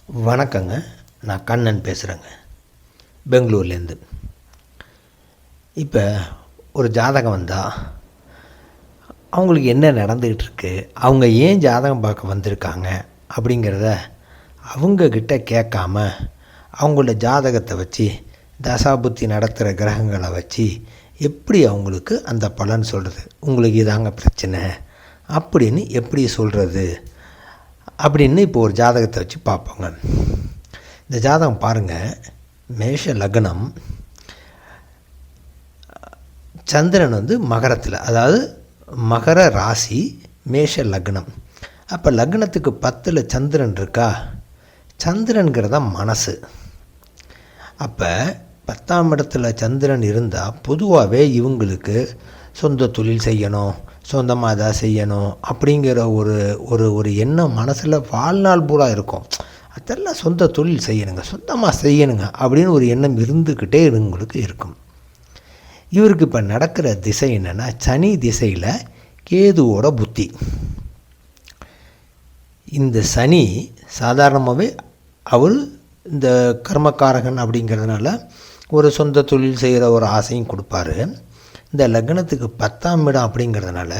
வணக்கங்க. நான் கண்ணன் பேசுகிறேங்க, பெங்களூர்லேருந்து. இப்போ ஒரு ஜாதகம் வந்தால் அவங்களுக்கு என்ன நடந்துக்கிட்டு அவங்க ஏன் ஜாதகம் பார்க்க வந்திருக்காங்க அப்படிங்கிறத அவங்கக்கிட்ட கேட்காம அவங்களோட ஜாதகத்தை வச்சு தசாபுத்தி நடத்துகிற கிரகங்களை வச்சு எப்படி அவங்களுக்கு அந்த பலன் சொல்கிறது, உங்களுக்கு இதாங்க பிரச்சனை அப்படின்னு எப்படி சொல்கிறது அப்படின்னு இப்போ ஒரு ஜாதகத்தை வச்சு பார்ப்போங்க. இந்த ஜாதகம் பாருங்கள், மேஷ லக்னம், சந்திரன் மகரத்தில், அதாவது மகர ராசி, மேஷ லக்னம். அப்போ லக்னத்துக்கு 10ல் சந்திரன் இருக்கா, சந்திரன்கிறத மனசு. அப்போ 10ஆம் இடத்துல சந்திரன் இருந்தால் பொதுவாகவே இவங்களுக்கு சொந்த தொழில் செய்யணும், சொந்தமாக எதாவது செய்யணும் அப்படிங்கிற ஒரு எண்ணம் மனசில் வாழ்நாள் பூரா இருக்கும். அதெல்லாம் சொந்த தொழில் செய்யணுங்க, சொந்தமாக செய்யணுங்க அப்படின்னு ஒரு எண்ணம் இருந்துக்கிட்டே உங்களுக்கு இருக்கும். இவருக்கு இப்போ நடக்கிற திசை என்னென்னா, சனி திசையில் கேதுவோட புத்தி. இந்த சனி சாதாரணமாகவே அவர் இந்த கர்மக்காரகன் அப்படிங்கிறதுனால ஒரு சொந்த தொழில் செய்கிற ஒரு ஆசையும் கொடுப்பாரு. இந்த லக்னத்துக்கு 10ஆம் இடம் அப்படிங்கிறதுனால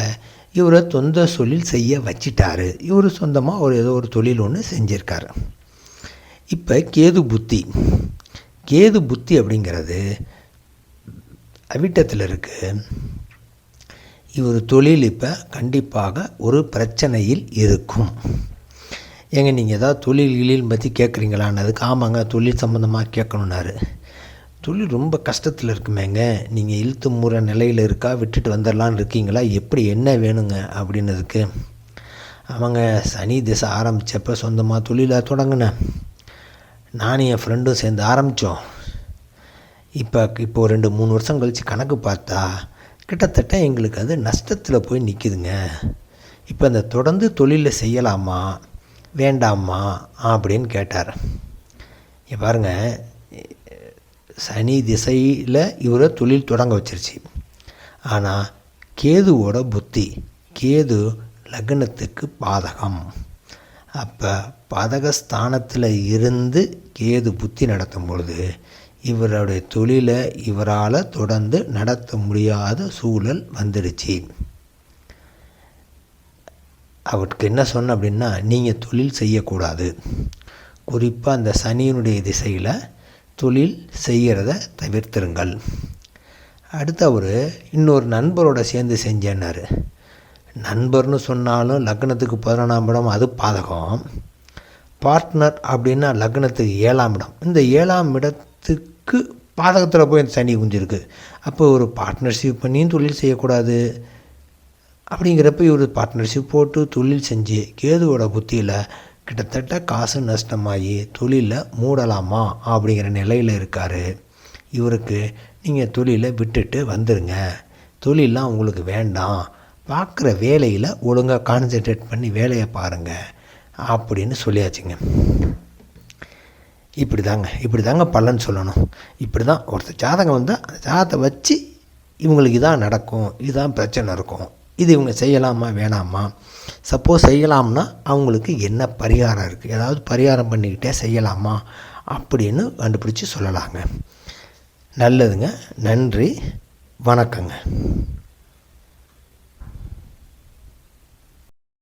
இவரை சொந்த தொழில் செய்ய வச்சிட்டாரு. இவர் சொந்தமாக ஏதோ ஒரு தொழில் ஒன்று செஞ்சுருக்காரு. இப்போ கேது புத்தி அப்படிங்கிறது அவிட்டத்தில் இருக்குது. இவர் தொழில் இப்போ கண்டிப்பாக ஒரு பிரச்சனையில் இருக்கும். ஏங்க நீங்கள் ஏதாவது தொழில்களில் பற்றி கேட்குறீங்களான்னதுக்கு ஆமாங்க தொழில் சம்மந்தமாக கேட்கணுன்னாரு. தொழில் ரொம்ப கஷ்டத்தில் இருக்குமேங்க, நீங்கள் இழுத்து மூற நிலையில் இருக்கா, விட்டுட்டு வந்துடலான்னு இருக்கீங்களா, எப்படி என்ன வேணுங்க அப்படின்னதுக்கு, அவங்க சனி திசை ஆரம்பித்தப்போ சொந்தமாக தொழிலை தொடங்கினேன், நானும் என் ஃப்ரெண்டும் சேர்ந்து ஆரம்பித்தோம். இப்போ 2-3 வருஷம் கழித்து கணக்கு பார்த்தா கிட்டத்தட்ட எங்களுக்கு அது நஷ்டத்தில் போய் நிற்கிதுங்க. இப்போ அந்த தொடர்ந்து தொழிலை செய்யலாமா வேண்டாமா அப்படின்னு கேட்டார். பாருங்கள், சனி திசையில் இவரை தொழில் தொடங்க வச்சிருச்சு. ஆனால் கேதுவோட புத்தி, கேது லக்னத்துக்கு பாதகம். அப்போ பாதகஸ்தானத்தில் இருந்து கேது புத்தி நடத்தும் பொழுது இவருடைய தொழிலை இவரால் தொடர்ந்து நடத்த முடியாத சூழல் வந்துடுச்சு. அவருக்கு என்ன சொன்ன அப்படின்னா, நீங்கள் தொழில் செய்யக்கூடாது, குறிப்பாக அந்த சனியினுடைய திசையில் தொழில் செய்கிறத தவிர்த்துருங்கள். அடுத்து அவர் இன்னொரு நண்பரோட சேர்ந்து செஞ்சேன்னாரு. நண்பர்னு சொன்னாலும் லக்னத்துக்கு 11ஆம் இடம், அது பாதகம். பார்ட்னர் அப்படின்னா லக்னத்துக்கு 7ஆம் இடம். இந்த 7ஆம் இடத்துக்கு பாதகத்தில் போய் அந்த சனி குஞ்சிருக்கு. அப்போ ஒரு பார்ட்னர்ஷிப் பண்ணியும் தொழில் செய்யக்கூடாது. அப்படிங்கிறப்ப இவர் பார்ட்னர்ஷிப் போட்டு தொழில் செஞ்சு கேதுவோட புத்தியில் கிட்டத்தட்ட காசு நஷ்டமாகி தொழிலில் மூடலாமா அப்படிங்கிற நிலையில் இருக்கார். இவருக்கு நீங்கள் தொழிலை விட்டுட்டு வந்துடுங்க, தொழிலெலாம் உங்களுக்கு வேண்டாம், பார்க்குற வேலையில் ஒழுங்காக கான்சன்ட்ரேட் பண்ணி வேலையை பாருங்கள் அப்படின்னு சொல்லியாச்சுங்க. இப்படி தாங்க பலன் சொல்லணும். இப்படி தான் ஒருத்தர் ஜாதகம் வந்தால் அந்த ஜாதகத்தை வச்சு இவங்களுக்கு இதான் நடக்கும், இதுதான் பிரச்சனை இருக்கும், இது இவங்க செய்யலாமா வேணாமா, சப்போஸ் செய்யலாம்னா அவங்களுக்கு என்ன பரிகாரம் இருக்குது, ஏதாவது பரிகாரம் பண்ணிக்கிட்டே செய்யலாமா அப்படின்னு கண்டுபிடிச்சி சொல்லலாங்க. நல்லதுங்க, நன்றி, வணக்கங்க.